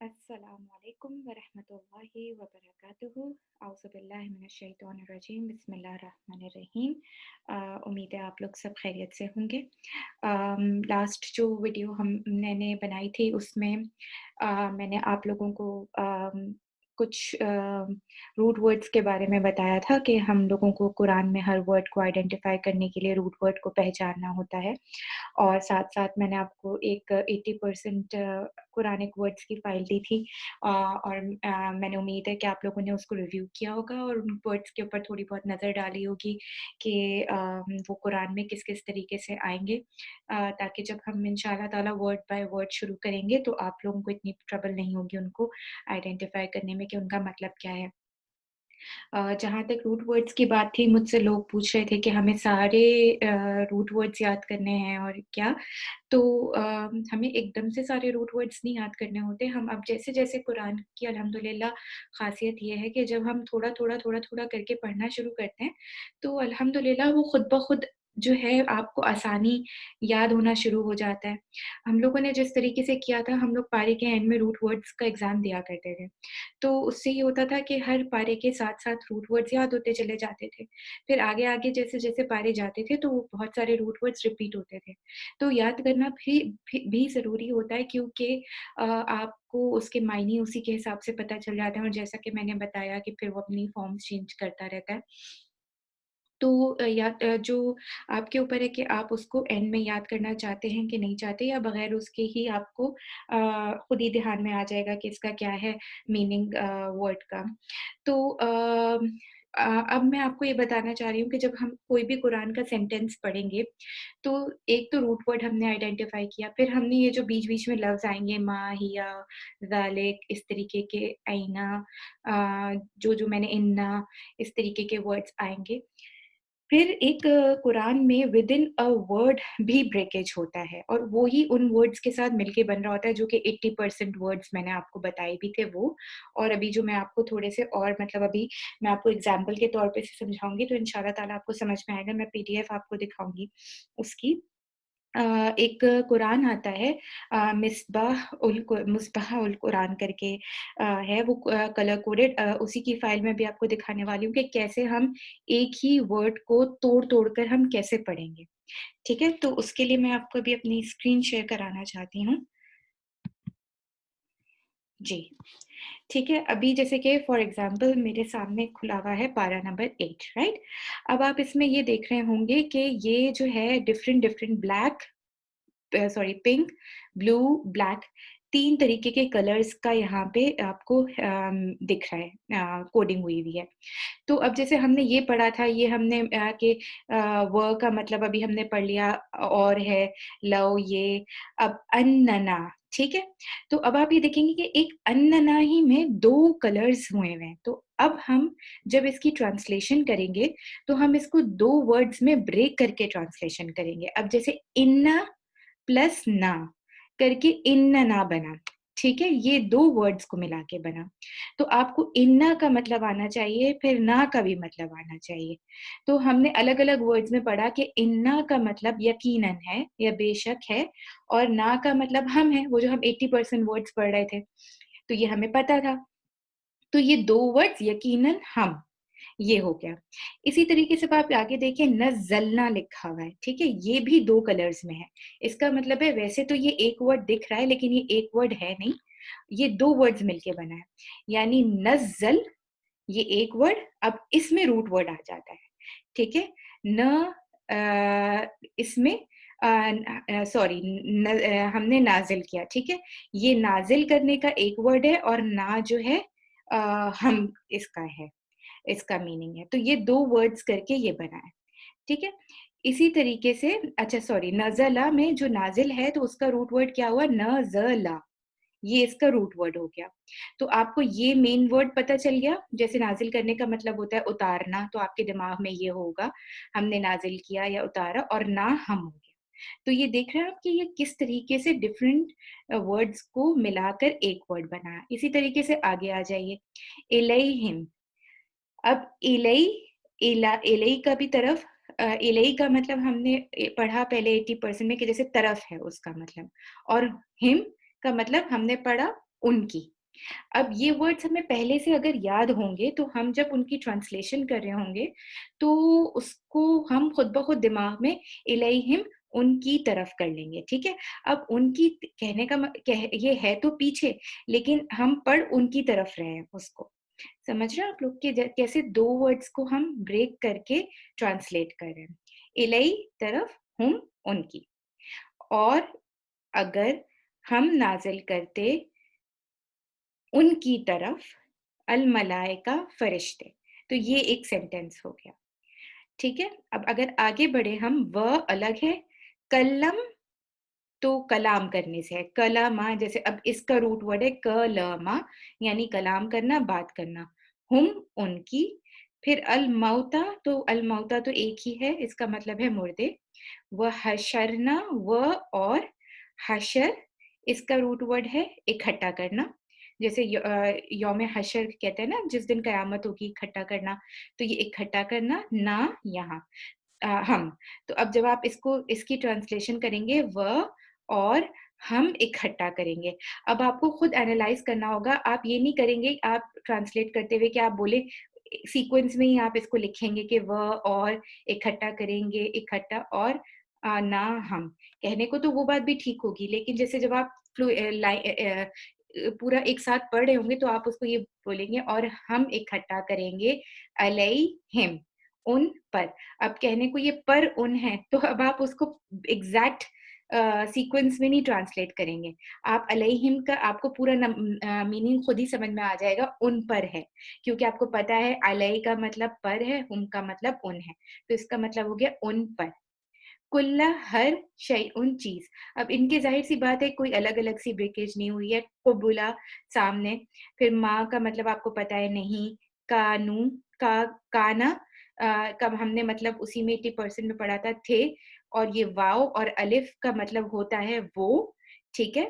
अस्सलामुअलैकुम वरहमतुल्लाहि वबरकातुहू। औज़ुबिल्लाहि मिनश्शैतानिर्रजीम। बिस्मिल्लाहिर्रहमानिर्रहीम। उम्मीद है आप लोग सब खैरियत से होंगे। लास्ट जो वीडियो मैंने बनाई थी उसमें मैंने आप लोगों को कुछ रूट वर्ड्स के बारे में बताया था कि हम लोगों को कुरान में हर वर्ड को आइडेंटिफ़ाई करने के लिए रूट वर्ड को पहचानना होता है। और साथ-साथ मैंने आपको एक 80% कुरानिक वर्ड्स की फ़ाइल दी थी और मैंने उम्मीद है कि आप लोगों ने उसको रिव्यू किया होगा और उन वर्ड्स के ऊपर थोड़ी बहुत नज़र डाली होगी कि वो कुरान में किस-किस तरीके से आएँगे ताकि जब हम इंशाअल्लाह ताला वर्ड बाय वर्ड शुरू करेंगे तो आप लोगों को इतनी ट्रबल नहीं होगी उनको आइडेंटिफ़ाई करने में कि उनका मतलब क्या है। जहाँ तक रूट वर्ड्स की बात थी, मुझसे लोग पूछ रहे थे कि हमें सारे रूट वर्ड्स याद करने हैं और क्या? तो हमें एकदम से सारे रूट वर्ड्स नहीं याद करने होते। हम अब जैसे-जैसे कुरान की अल्हम्दुलिल्लाह ख़ासियत ये है कि जब हम थोड़ा-थोड़ा, थोड़ा-थोड़ा करके पढ़ना शुरू करते हैं, तो अल्हम्दुलिल्लाह वो खुद ब खुद जो है आपको आसानी याद होना शुरू हो जाता है। हम लोगों ने जिस तरीके से किया था, हम लोग पारी के एंड में रूट वर्ड्स का एग्ज़ाम दिया करते थे। तो उससे ये होता था कि हर पारे के साथ-साथ रूट वर्ड्स याद होते चले जाते थे। फिर आगे-आगे जैसे-जैसे पारे जाते थे, तो बहुत सारे रूट वर्ड्स रिपीट होते थे। तो याद करना भी ज़रूरी होता है क्योंकि आपको उसके मायने उसी के हिसाब से पता चल जाते हैं और जैसा कि मैंने बताया कि फिर वो अपनी फ़ॉर्म्स चेंज करता रहता है। तो जो आपके ऊपर है कि आप उसको एंड में याद करना चाहते हैं कि नहीं चाहते या बगैर उसके ही आपको खुद ही ध्यान में आ जाएगा कि इसका क्या है मीनिंग वर्ड का। तो अब मैं आपको ये बताना चाह रही हूँ कि जब हम कोई भी कुरान का सेंटेंस पढ़ेंगे, तो एक तो रूट वर्ड हमने आइडेंटिफ़ाई किया, फिर हमने ये जो बीच-बीच में लफ्ज़ आएँगे मा, हिया, ज़ालिक इस तरीके के ऐना जो मैंने इन्ना इस तरीके के वर्ड्स आएँगे। फिर एक कुरान में विदिन अ वर्ड भी ब्रेकेज होता है और वो ही उन वर्ड्स के साथ मिलके बन रहा होता है जो कि 80% वर्ड्स मैंने आपको बताए भी थे वो। और अभी जो मैं आपको थोड़े से और मतलब अभी मैं आपको एग्ज़ाम्पल के तौर पे से समझाऊँगी तो इंशाअल्लाह ताला आपको समझ में आएगा। मैं पीडीएफ आपको दिखाऊँगी उसकी। अ, एक कुरान आता है मुस्बाह उल कुरान करके है वो कलर कोडेड उसी की फ़ाइल में भी आपको दिखाने वाली हूँ कि कैसे हम एक ही वर्ड को तोड़-तोड़ कर हम कैसे पढ़ेंगे, ठीक है? तो उसके लिए मैं आपको अभी अपनी स्क्रीन शेयर कराना चाहती हूँ। जी, ठीक है? अभी जैसे कि फॉर एग्ज़ाम्पल मेरे सामने खुला हुआ है पारा नंबर 8 राइट? अब आप इसमें ये देख रहे होंगे कि ये जो है different different black pink, blue, black 3 तरीके के कलर्स का यहाँ पे आपको दिख रहा है कोडिंग हुई हुई है। तो अब जैसे हमने ये पढ़ा था ये हमने कि व का मतलब अभी हमने पढ़ लिया और है, लव ये, अब अन्नना, ठीक है? तो अब आप ये देखेंगे कि एक अन्नना ही में 2 कलर्स हुए हुए हैं। तो अब हम जब इसकी ट्रांसलेशन करेंगे, तो हम इसको 2 वर्ड्स में ब्रेक करके ट्रांसलेशन करेंगे। अब जैसे इन्ना प्लस ना करके इन्नना बना, ठीक है? ये 2 वर्ड्स को मिला के बना। तो आपको इन्ना का मतलब आना चाहिए, फिर ना का भी मतलब आना चाहिए। तो हमने अलग-अलग वर्ड्स में पढ़ा कि इन्ना का मतलब यकीनन है या बेशक है और ना का मतलब हम हैं, वो जो हम 80% वर्ड्स पढ़ रहे थे, तो ये हमें पता था। तो ये 2 वर्ड्स यकीनन हम ये हो गया। इसी तरीके से अब आप आगे देखिए नज़्ज़लना लिखा हुआ है, ठीक है? ये भी 2 कलर्स में है। इसका मतलब है वैसे तो ये एक वर्ड दिख रहा है लेकिन ये एक वर्ड है नहीं, ये 2 वर्ड्स मिलके बना है। यानी नज़्ज़ल ये एक वर्ड, अब इसमें रूट वर्ड आ जाता है, ठीक है? न इसमें सॉरी हमने नाज़िल किया, ठीक है? ये नाज़िल करने का एक वर्ड है और ना जो है हम इसका है। इसका मीनिंग है। तो ये 2 वर्ड्स करके ये बना है, ठीक है? इसी तरीके से अच्छा सॉरी नज़ला में जो नाज़िल है तो उसका रूट वर्ड क्या हुआ नज़ला, ये इसका रूट वर्ड हो गया। तो आपको ये मेन वर्ड पता चल गया, जैसे नाज़िल करने का मतलब होता है उतारना, तो आपके दिमाग में ये होगा, हमने नाज़िल किया या उतारा और ना हम हो गया। तो ये देख रहे हैं आप कि ये किस तरीके से डिफरेंट वर्ड्स को मिलाकर एक वर्ड बना है। इसी तरीके से आगे आ जाइए, इलैहिम अब इलई का भी तरफ इलई का मतलब हमने पढ़ा पहले 80% में कि जैसे तरफ है उसका मतलब और हिम का मतलब हमने पढ़ा उनकी, अब ये वर्ड्स हमें पहले से अगर याद होंगे, तो हम जब उनकी ट्रांसलेशन कर रहे होंगे, तो उसको हम खुद ब खुद दिमाग में इलैहिम उनकी तरफ कर लेंगे, ठीक है? अब उनकी कहने का ये है तो पीछे, लेकिन हम पढ़ उनकी तरफ रहे हैं उसको। समझ रहे हैं आप लोग कि कैसे 2 वर्ड्स को हम ब्रेक करके ट्रांसलेट कर रहे हैं। इलई तरफ, हुम उनकी। और अगर हम नाज़िल करते उनकी तरफ अल मलाइका फरिश्ते, तो ये एक सेंटेंस हो गया, ठीक है? अब अगर आगे बढ़े हम, व अलग है, कल्लम तो कलाम करने से है, कलमा जैसे अब इसका रूट वर्ड है कलमा, यानी कलाम करना, बात करना। हुम उनकी, फिर अल मौता, तो अल मौता तो एक ही है, इसका मतलब है मुर्दे। व हशरना, व और हशर, इसका रूट वर्ड है इकट्ठा करना। जैसे यौम हशर कहते हैं ना, जिस दिन कयामत होगी, इकट्ठा करना, तो ये इकट्ठा करना ना यहाँ हम। तो अब जब आप इसकी ट्रांसलेशन करेंगे, व और हम इकट्ठा करेंगे। अब आपको खुद एनालाइज़ करना होगा, आप ये नहीं करेंगे आप ट्रांसलेट करते हुए कि आप बोले सीक्वेंस में ही आप इसको लिखेंगे कि व और इकट्ठा करेंगे, इकट्ठा और ना हम। कहने को तो वो बात भी ठीक होगी, लेकिन जैसे जब आप पूरा एक साथ पढ़ रहे होंगे, तो आप उसको ये बोलेंगे और हम इकट्ठा करेंगे अलैहिम, उन पर। अब कहने को ये पर उन है, तो अब आप उसको एग्ज़ैक्ट सीक्वेंस में नहीं ट्रांसलेट करेंगे। आप अलैहिम का आपको पूरा मीनिंग खुद ही समझ में आ जाएगा, उन पर है। क्योंकि आपको पता है अलै का मतलब पर है, हुम का मतलब उन है। तो इसका मतलब हो गया उन पर। कुल्ला हर शैउन चीज़। अब इनकी ज़ाहिर-सी बात है कोई अलग-अलग सी ब्रेकेज नहीं हुई है। कुबुला सामने, फिर माँ का मतलब आपको पता है नहीं, कानू का काना कब हमने मतलब उसी में 80% में पढ़ा था थे, और ये वाव और अलिफ का मतलब होता है वो, ठीक है?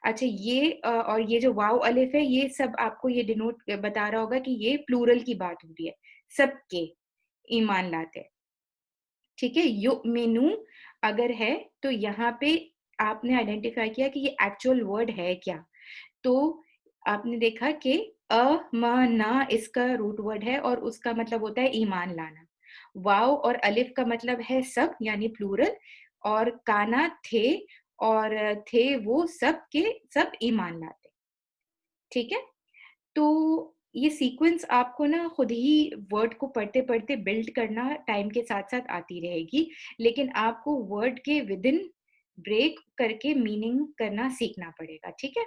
अच्छा ये और ये जो वाव अलिफ है, ये सब आपको ये डिनोट बता रहा होगा कि ये प्लूरल की बात हो रही है, सबके ईमान लाते हैं। ठीक है? युमिनु अगर है, तो यहाँ पे आपने आइडेंटिफ़ाई किया कि ये एक्चुअल वर्ड है क्या? तो आपने देखा कि अमना इसका रूट वर्ड है और उसका मतलब होता है ईमान लाना। वाव और अलिफ का मतलब है सब यानी प्लूरल, और काना थे, और थे वो सब के सब ईमान लाते। ठीक है? तो ये सीक्वेंस आपको ना खुद ही वर्ड को पढ़ते-पढ़ते बिल्ड करना टाइम के साथ-साथ आती रहेगी, लेकिन आपको वर्ड के विदिन ब्रेक करके मीनिंग करना सीखना पड़ेगा, ठीक है?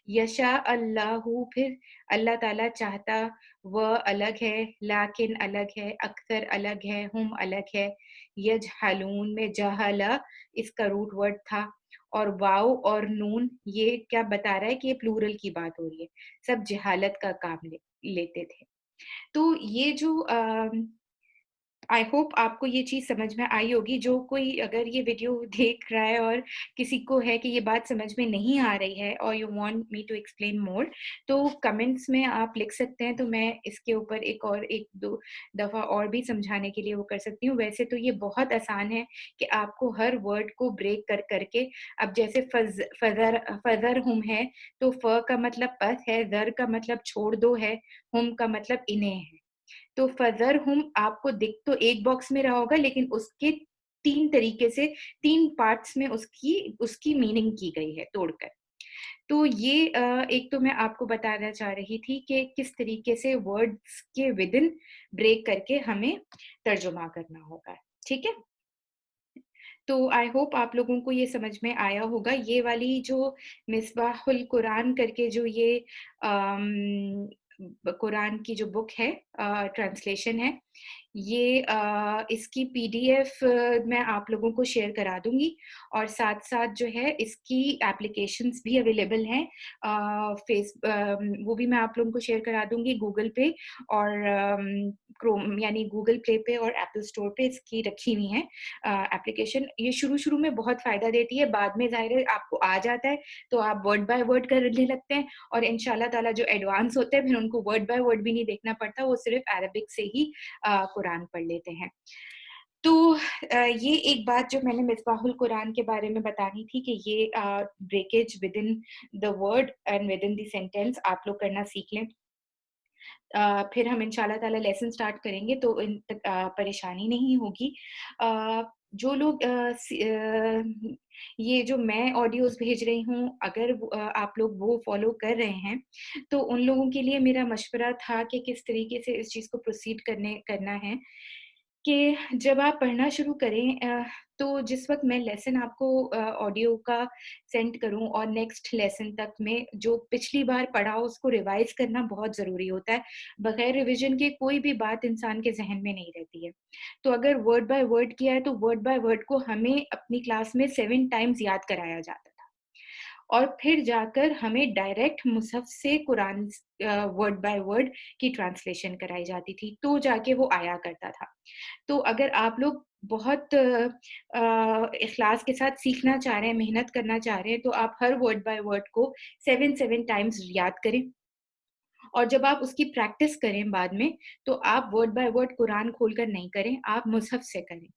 यशा अल्लाहु, फिर अल्लाह ताला चाहता, व अलग है, लाकिन अलग है, अक्सर अलग है, हुम अलग है, यजहलून में जहला इसका रूट वर्ड था, और वाव और नून ये क्या बता रहा है कि ये प्लूरल की बात हो रही है। सब जहालत का काम लेते थे। तो ये जो आई होप आपको ये चीज़ समझ में आई होगी। जो कोई अगर ये वीडियो देख रहा है और किसी को है कि ये बात समझ में नहीं आ रही है और you want me to explain more, तो कमेंट्स में आप लिख सकते हैं, तो मैं इसके ऊपर एक और 1-2 दफ़ा और भी समझाने के लिए वो कर सकती हूँ। वैसे तो ये बहुत आसान है कि आपको हर वर्ड को ब्रेक कर के, अब जैसे फ़ज़रहुम है, तो फ़ का मतलब बस है, ज़र का मतलब छोड़ दो है, हुम का मतलब इन्हें है। तो फ़ज़रहुम आपको दिख तो एक बॉक्स में रहा होगा, लेकिन उसके 3 तरीके से 3 पार्ट्स में उसकी उसकी मीनिंग की गई है तोड़कर। तो ये एक तो मैं आपको बताना चाह रही थी कि किस तरीके से वर्ड्स के विदिन ब्रेक करके हमें तर्जुमा करना होगा, ठीक है? तो आई होप आप लोगों को ये समझ में आया होगा। ये वाली जो मिस्बाहुल कुरान करके जो ये कुरान की जो बुक है, ट्रांसलेशन है, ये इसकी पीडीएफ मैं आप लोगों को शेयर करा दूँगी, और साथ-साथ जो है इसकी एप्लीकेशंस भी अवेलेबल हैं। वो भी मैं आप लोगों को शेयर करा दूँगी गूगल पे और क्रोम यानी गूगल प्ले पे और एप्पल स्टोर पे इसकी रखी हुई हैं एप्लीकेशन। ये शुरू-शुरू में बहुत फ़ायदा देती है, बाद में ज़ाहिर है आपको आ जाता है, तो आप वर्ड बाय वर्ड करने लगते हैं, और इंशाल्लाह ताला जो एडवांस होते हैं, फिर उनको वर्ड बाय वर्ड भी नहीं देखना पड़ता, वो सिर्फ़ अरबिक से ही कुरान पढ़ लेते हैं। तो ये एक बात जो मैंने मिसबाहुल कुरान के बारे में बतानी थी कि ये breakage within the word and within the sentence आप लोग करना सीख लें। फिर हम इंशाल्लाह ताला लेसन स्टार्ट करेंगे तो परेशानी नहीं होगी। जो लोग ये जो मैं ऑडियोज़ भेज रही हूँ, अगर आप लोग वो फ़ॉलो कर रहे हैं, तो उन लोगों के लिए मेरा मशवरा था कि किस तरीके से इस चीज़ को प्रोसीड करना है कि जब आप पढ़ना शुरू करें तो जिस वक़्त मैं लेसन आपको ऑडियो का सेंड करूँ और नेक्स्ट लेसन तक में जो पिछली बार पढ़ा हो उसको रिवाइज़ करना बहुत ज़रूरी होता है। बगैर रिविज़न के कोई भी बात इंसान के ज़हन में नहीं रहती है। तो अगर वर्ड बाय वर्ड किया है तो वर्ड बाय वर्ड को हमें अपनी क्लास में 7 टाइम्स याद कराया जाता था। और फिर जाकर हमें डायरेक्ट मुसहफ से कुरान वर्ड बाय वर्ड की ट्रांसलेशन कराई जाती थी, तो जाके वो आया करता था। तो अगर आप लोग बहुत इखलास के साथ सीखना चाह रहे हैं, मेहनत करना चाह रहे हैं, तो आप हर वर्ड बाय वर्ड को 7-7 टाइम्स याद करें और जब आप उसकी प्रैक्टिस करें बाद में, तो आप वर्ड बाय वर्ड कुरान खोलकर नहीं करें, आप मुसहफ से करें।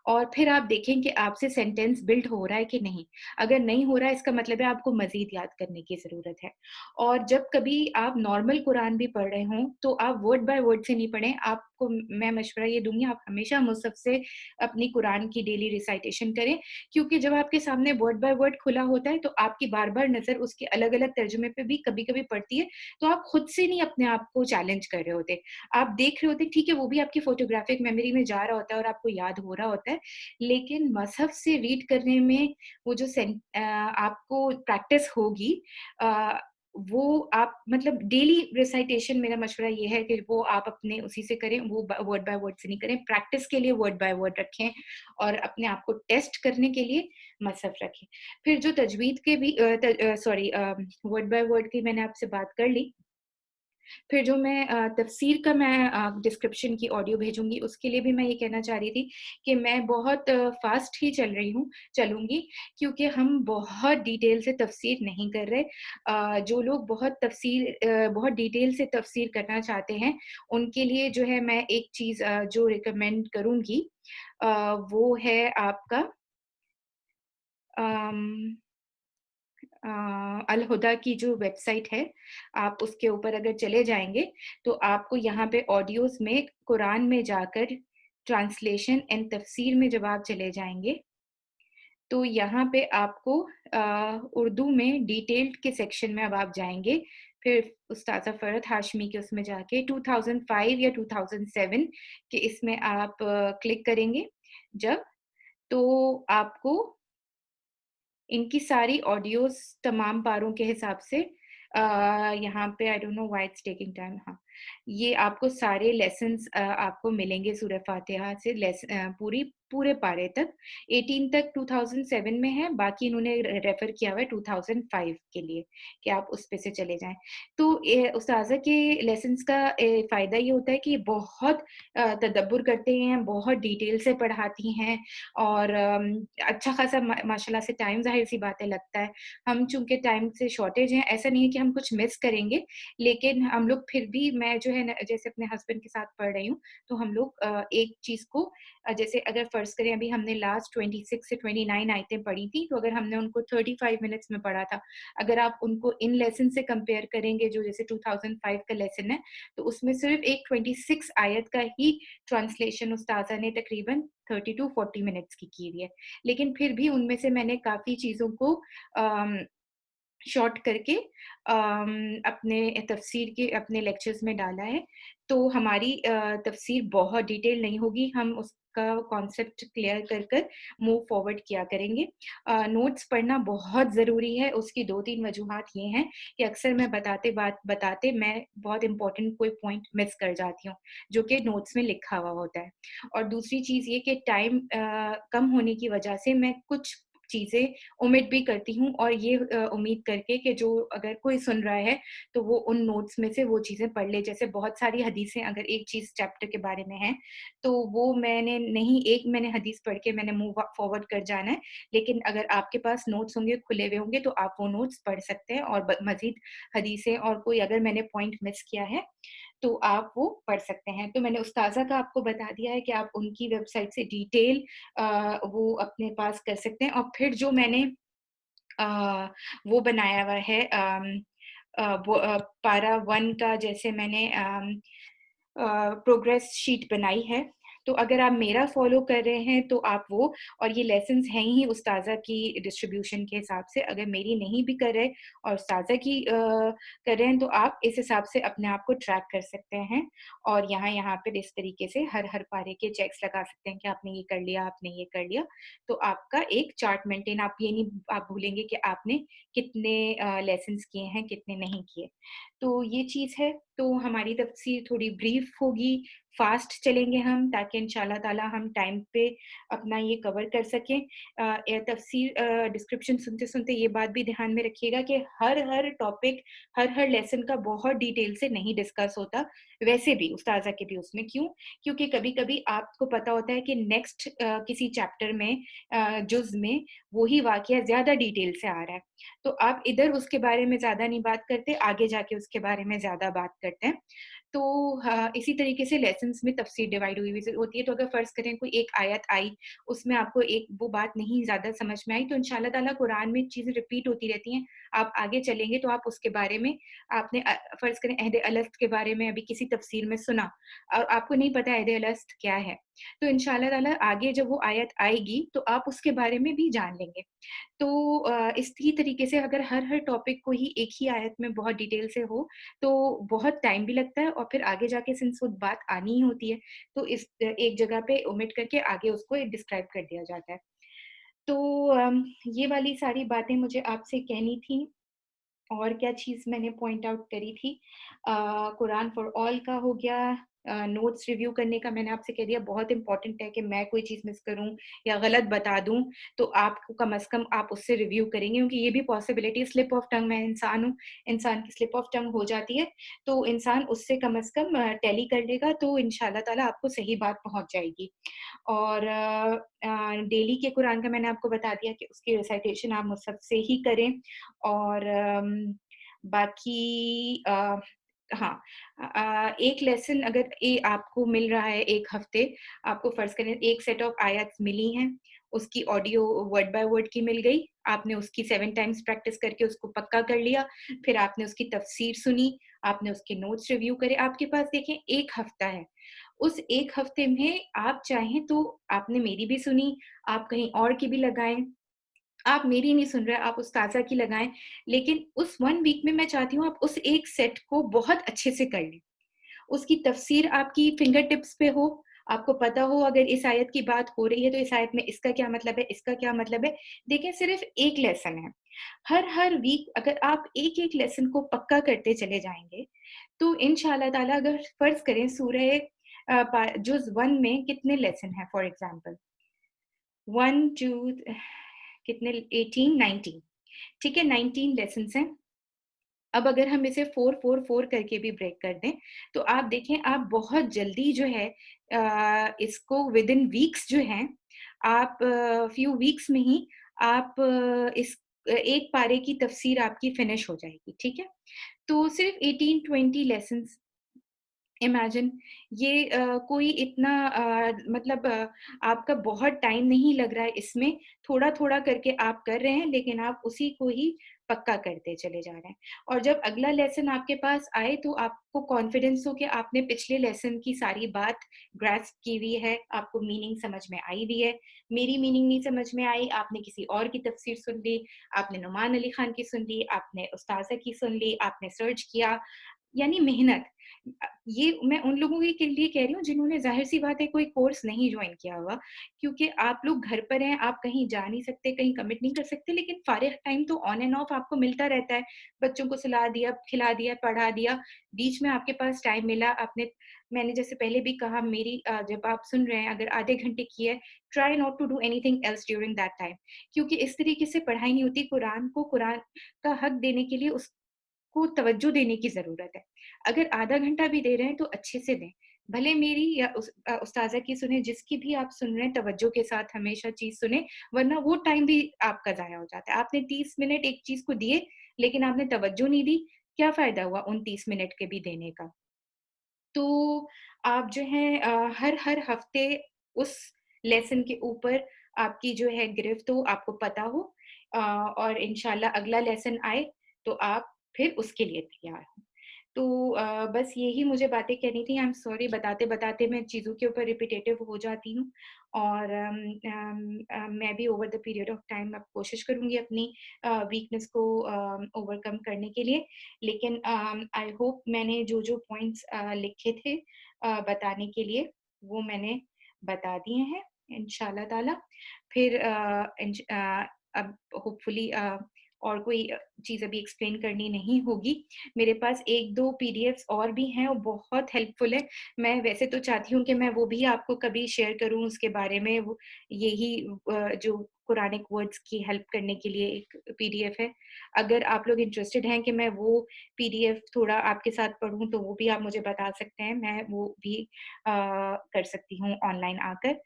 और फिर आप देखें कि आपसे सेंटेंस बिल्ड हो रहा है कि नहीं। अगर नहीं हो रहा है इसका मतलब है आपको मज़ीद याद करने की ज़रूरत है। और जब कभी आप नॉर्मल कुरान भी पढ़ रहे हों, तो आप वर्ड बाय वर्ड से नहीं पढ़ें। आपको मैं मशवरा ये दूँगी आप हमेशा मुसहफ से अपनी कुरान की डेली रिसाइटेशन करें, क्योंकि जब आपके सामने वर्ड बाय वर्ड खुला होता है तो आपकी बार-बार नज़र उसके अलग-अलग तर्जुमे पे भी कभी-कभी पड़ती है, तो आप खुद से नहीं अपने आप को चैलेंज कर रहे होते। आप देख रहे होते ठीक है, वो भी आपकी फोटोग्राफिक मेमोरी में जा रहा होता है और आपको याद हो रहा होता है, लेकिन मसहफ से रीड करने में वो जो आपको प्रैक्टिस होगी अ, वो आप मतलब डेली रिसाइटेशन मेरा मशवरा ये है कि वो आप अपने उसी से करें, वो वर्ड बाय वर्ड से नहीं करें। प्रैक्टिस के लिए वर्ड बाय वर्ड रखें और अपने आप को टेस्ट करने के लिए मसहफ रखें। फिर जो तजवीद के भी सॉरी वर्ड बाय वर्ड की मैंने आपसे बात कर ली। फिर जो मैं तफ़सीर का मैं डिस्क्रिप्शन की ऑडियो भेजूँगी, उसके लिए भी मैं ये कहना चाह रही थी कि मैं बहुत फ़ास्ट ही चलूँगी क्योंकि हम बहुत डिटेल से तफ़सीर नहीं कर रहे। जो लोग बहुत डिटेल से तफ़सीर करना चाहते हैं, उनके लिए जो है मैं एक चीज़ जो रिकमेंड करूँगी वो है आपका अम अल हुदा की जो वेबसाइट है, आप उसके ऊपर अगर चले जाएँगे, तो आपको यहाँ पे ऑडियोज़ में कुरान में जाकर ट्रांसलेशन एंड तफ़सीर में जब आप चले जाएँगे, तो यहाँ पे आपको उर्दू में डिटेल्ड के सेक्शन में अब आप जाएँगे, फिर उस्ताज़ा फ़रहत हाशमी के उसमें जाके 2005 या 2007 के इसमें आप क्लिक करेंगे जब, तो आपको इनकी सारी ऑडियोज़ तमाम पारों के हिसाब से अ, यहाँ पे I don't know why it's taking time हाँ, ये आपको सारे लेसन्स आपको मिलेंगे सूरह फ़ातिहा से पूरे पारे तक। 18 तक 2007 में है, बाकी इन्होंने रेफ़र किया हुआ है 2005 के लिए कि आप उस पे से चले जाएँ। तो उस्ताज़ा के लेसन्स का फ़ायदा ये होता है कि बहुत तदब्बुर करते हैं, बहुत डिटेल से पढ़ाती हैं और अच्छा खासा माशाल्लाह से टाइम ज़ाहिर-सी बात है लगता है। हम चूँकि टाइम से शॉर्टेज हैं, ऐसा नहीं है कि हम कुछ मिस करेंगे, लेकिन हम लोग फिर भी मैं जो है ना जैसे अपने हस्बैंड के साथ पढ़ रही हूँ, तो हम लोग एक चीज़ को जैसे अगर फ़र्ज़ करें अभी हमने लास्ट 26 से 29 आयतें पढ़ी थी, तो अगर हमने उनको 35 मिनट्स में पढ़ा था, अगर आप उनको इन लेसन से कंपेयर करेंगे जो जैसे 2005 का लेसन है, तो उसमें सिर्फ़ एक 26 आयत का ही ट्रांसलेशन उस्ताज़ा ने तकरीबन 30 टू 40 मिनट्स की हुई है। लेकिन फिर भी उनमें से मैंने काफ़ी चीज़ों को अम शॉर्ट करके अपने तफ़सीर के अपने लेक्चर्स में डाला है। तो हमारी तफ़सीर बहुत डिटेल नहीं होगी, हम उसका कॉन्सेप्ट क्लियर कर मूव फॉरवर्ड किया करेंगे। नोट्स पढ़ना बहुत ज़रूरी है, उसकी 2-3 वजूहात ये हैं कि अक्सर मैं बताते मैं बहुत इम्पोर्टेंट कोई पॉइंट मिस कर जाती हूँ, जो कि नोट्स में लिखा हुआ होता है। और दूसरी चीज़ ये कि टाइम कम होने की वजह से मैं कुछ चीज़ें ओमिट भी करती हूँ और ये उम्मीद करके कि जो अगर कोई सुन रहा है, तो वो उन नोट्स में से वो चीज़ें पढ़ ले। जैसे बहुत सारी हदीसें अगर एक चीज़ चैप्टर के बारे में है, तो वो मैंने नहीं एक मैंने हदीस पढ़ के मैंने मूव फॉरवर्ड कर जाना है, लेकिन अगर आपके पास नोट्स होंगे, खुले हुए होंगे, तो आप वो नोट्स पढ़ सकते हैं और ब मज़ीद हदीसें और कोई अगर मैंने पॉइंट मिस किया है, तो आप वो पढ़ सकते हैं। तो मैंने उस्ताज़ा का आपको बता दिया है कि आप उनकी वेबसाइट से डिटेल वो अपने पास कर सकते हैं और फिर जो मैंने अ, वो बनाया हुआ है वो पारा 1 का जैसे मैंने प्रोग्रेस शीट बनाई है, तो अगर आप मेरा फ़ॉलो कर रहे हैं तो आप वो और ये लेसन्स हैं ही उस्ताज़ा की डिस्ट्रीब्यूशन के हिसाब से, अगर मेरी नहीं भी कर रहे और उस्ताज़ा की कर रहे हैं तो आप इस हिसाब से अपने आप को ट्रैक कर सकते हैं और यहाँ-यहाँ पे इस तरीके से हर पारे के चेक्स लगा सकते हैं कि आपने ये कर लिया, आपने ये कर लिया। तो आपका एक चार्ट मेंटेन आप ये नहीं आप भूलेंगे कि आपने कितने लेसन्स किए हैं, कितने नहीं किए। तो ये चीज़ है, तो हमारी तफ़सीर थोड़ी ब्रीफ़ होगी, फ़ास्ट चलेंगे हम ताकि इंशाअल्लाह ताला हम टाइम पे अपना ये कवर कर सकें। तफ़सीर डिस्क्रिप्शन सुनते-सुनते ये बात भी ध्यान में रखिएगा कि हर टॉपिक, हर लेसन का बहुत डिटेल से नहीं डिस्कस होता, वैसे भी उस्ताज़ा के भी उसमें क्यों? क्योंकि कभी-कभी आपको पता होता है कि नेक्स्ट किसी चैप्टर में जुज़ में वही वाक़या ज़्यादा डिटेल से आ रहा है। तो आप इधर उसके बारे में ज़्यादा नहीं बात करते, आगे जाके उसके बारे में ज़्यादा बात करते हैं। तो इसी तरीके से लेसन्स में तफ़सीर डिवाइड हुई हुई होती है, तो अगर फ़र्ज़ करें कोई एक आयत आई, उसमें आपको एक वो बात नहीं ज़्यादा समझ में आई, तो इंशाअल्लाह ताला कुरान में चीज़ें रिपीट होती रहती हैं। आप आगे चलेंगे तो आप उसके बारे में आपने फ़र्ज़ करें अहद अलस्त के बारे में अभी किसी तफ़सीर में सुना और आपको नहीं पता अहद अलस्त क्या है, तो इंशाअल्लाह ताला आगे जब वो आयत आएगी, तो आप उसके बारे में भी जान लेंगे। तो इसी तरीके से अगर हर टॉपिक को ही एक ही आयत में बहुत डिटेल से हो, तो बहुत टाइम भी लगता है और फिर आगे जाके सिंस वो बात आनी ही होती है, तो इस एक जगह पे ओमिट करके आगे उसको डिस्क्राइब कर दिया जाता है। तो ये वाली सारी बातें मुझे आपसे कहनी थी और क्या चीज़ मैंने पॉइंट आउट करी थी कुरान फॉर ऑल का हो गया नोट्स रिव्यू करने का मैंने आपसे कह दिया बहुत इम्पोर्टेंट है कि मैं कोई चीज़ मिस करूँ या गलत बता दूँ, तो आपको कम से कम आप उससे रिव्यू करेंगे क्योंकि ये भी पॉसिबिलिटी स्लिप ऑफ टंग मैं इंसान हूँ, इंसान की स्लिप ऑफ टंग हो जाती है, तो इंसान उससे कम से कम टैली कर लेगा तो इंशाल्लाह ताला आपको सही बात पहुँच जाएगी। और डेली के कुरान का मैंने आपको बता दिया कि उसकी रिसाइटेशन आप मुसहफ से ही करें और बाकी हाँ एक लेसन अगर आपको मिल रहा है 1 हफ्ते, आपको फ़र्ज़ करें 1 सेट ऑफ आयत्स मिली हैं, उसकी ऑडियो वर्ड बाय वर्ड की मिल गई, आपने उसकी 7 टाइम्स प्रैक्टिस करके उसको पक्का कर लिया, फिर आपने उसकी तफ़सीर सुनी, आपने उसके नोट्स रिव्यू करे, आपके पास देखें 1 हफ्ता है। उस 1 हफ्ते में आप चाहें तो आपने मेरी भी सुनी, आप कहीं और की भी लगाएँ, आप मेरी नहीं सुन रहे, आप उस्ताज़ा की लगाएँ, लेकिन उस 1 वीक में मैं चाहती हूँ आप उस एक सेट को बहुत अच्छे से कर लें। उसकी तफ़सीर आपकी फिंगर टिप्स पे हो, आपको पता हो अगर इस आयत की बात हो रही है, तो इस आयत में इसका क्या मतलब है, इसका क्या मतलब है। देखिए सिर्फ़ 1 लेसन है। हर वीक अगर आप एक-एक लेसन को पक्का करते चले जाएँगे, तो इंशाअल्लाह ताला अगर फ़र्ज़ करें सूरह जुज़ 1 में कितने लेसन हैं फॉर एग्ज़ाम्पल 1, 2 कितने 18, 19 ठीक है 19 लेसन्स हैं। अब अगर हम इसे 4, 4, 4 करके भी ब्रेक कर दें, तो आप देखें आप बहुत जल्दी जो है इसको विदिन वीक्स जो हैं, आप फ्यू वीक्स में ही आप एक पारे की तफ़सीर आपकी फिनिश हो जाएगी, ठीक है? तो सिर्फ़ 18-20 लेसन्स इमेजिन ये कोई इतना मतलब आपका बहुत टाइम नहीं लग रहा है इसमें, थोड़ा-थोड़ा करके आप कर रहे हैं, लेकिन आप उसी को ही पक्का करते चले जा रहे हैं। और जब अगला लेसन आपके पास आए, तो आपको कॉन्फिडेंस हो कि आपने पिछले लेसन की सारी बात ग्रास्प की हुई है, आपको मीनिंग समझ में आई हुई है। मेरी मीनिंग नहीं समझ में आई, आपने किसी और की तफ़सीर सुन ली, आपने नुमान अली खान की सुन ली, आपने उस्ताज़ा की सुन ली, आपने सर्च किया, यानी मेहनत। ये मैं उन लोगों के लिए कह रही हूँ जिन्होंने ज़ाहिर-सी बात है कोई कोर्स नहीं जॉइन किया हुआ, क्योंकि आप लोग घर पर हैं, आप कहीं जा नहीं सकते, कहीं कमिट नहीं कर सकते, लेकिन फ़ारिग़ टाइम तो ऑन एंड ऑफ आपको मिलता रहता है। बच्चों को सुला दिया, खिला दिया, पढ़ा दिया, बीच में आपके पास टाइम मिला, आपने मैंने जैसे पहले भी कहा मेरी जब आप सुन रहे हैं अगर आधे घंटे की है, try not to do anything else during that time क्योंकि इस तरीके से पढ़ाई नहीं होती, कुरान का हक देने के लिए को तवज्जो देने की ज़रूरत है। अगर आधा घंटा भी दे रहे हैं तो अच्छे से दें। भले मेरी या उस्ताज़ा की सुने, जिसकी भी आप सुन रहे हैं तवज्जो के साथ हमेशा चीज़ सुनें, वरना वो टाइम भी आपका ज़ाया हो जाता है। आपने 30 मिनट एक चीज़ को दिए, लेकिन आपने तवज्जो नहीं दी, क्या फ़ायदा हुआ उन 30 मिनट के भी देने का? तो आप जो है हर हर हफ्ते उस लेसन के ऊपर आपकी जो है गिरफ्त हो, आपको पता हो और इंशाल्लाह अगला लेसन आए, तो आप फिर उसके लिए तैयार हो। तो बस यही मुझे बातें कहनी थी। आई एम सॉरी बताते-बताते मैं चीज़ों के ऊपर रिपिटेटिव हो जाती हूँ और मैं भी over the period of time अब कोशिश करूँगी अपनी वीकनेस को ओवरकम करने के लिए। लेकिन आई होप मैंने जो-जो पॉइंट्स लिखे थे बताने के लिए, वो मैंने बता दिए हैं इंशाल्लाह ताला। फिर अब होपफुली और कोई चीज़ अभी एक्सप्लेन करनी नहीं होगी। मेरे पास 1-2 पीडीएफ्स और भी हैं और बहुत हेल्पफुल है। मैं वैसे तो चाहती हूँ कि मैं वो भी आपको कभी शेयर करूँ उसके बारे में वो यही जो कुरानिक वर्ड्स की हेल्प करने के लिए एक पीडीएफ है। अगर आप लोग इंटरेस्टेड हैं कि मैं वो पीडीएफ थोड़ा आपके साथ पढूँ तो वो भी आप मुझे बता सकते हैं। मैं वो भी कर सकती हूँ ऑनलाइन आकर।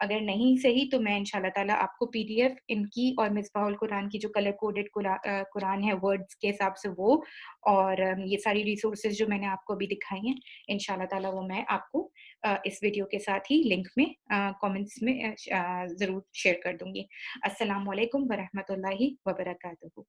अगर नहीं सही तो मैं इंशाल्लाह ताला आपको पीडीएफ इनकी और मिसबाहुल कुरान की जो कलर कोडेड कुरान है वर्ड्स के हिसाब से वो और ये सारी रिसोर्सेज़ जो मैंने आपको अभी दिखाई हैं, इंशाल्लाह ताला वो मैं आपको इस वीडियो के साथ ही लिंक में कमेंट्स में ज़रूर शेयर कर दूँगी। अस्सलामु अलैकुम व रहमतुल्लाहि व बरकातुहू।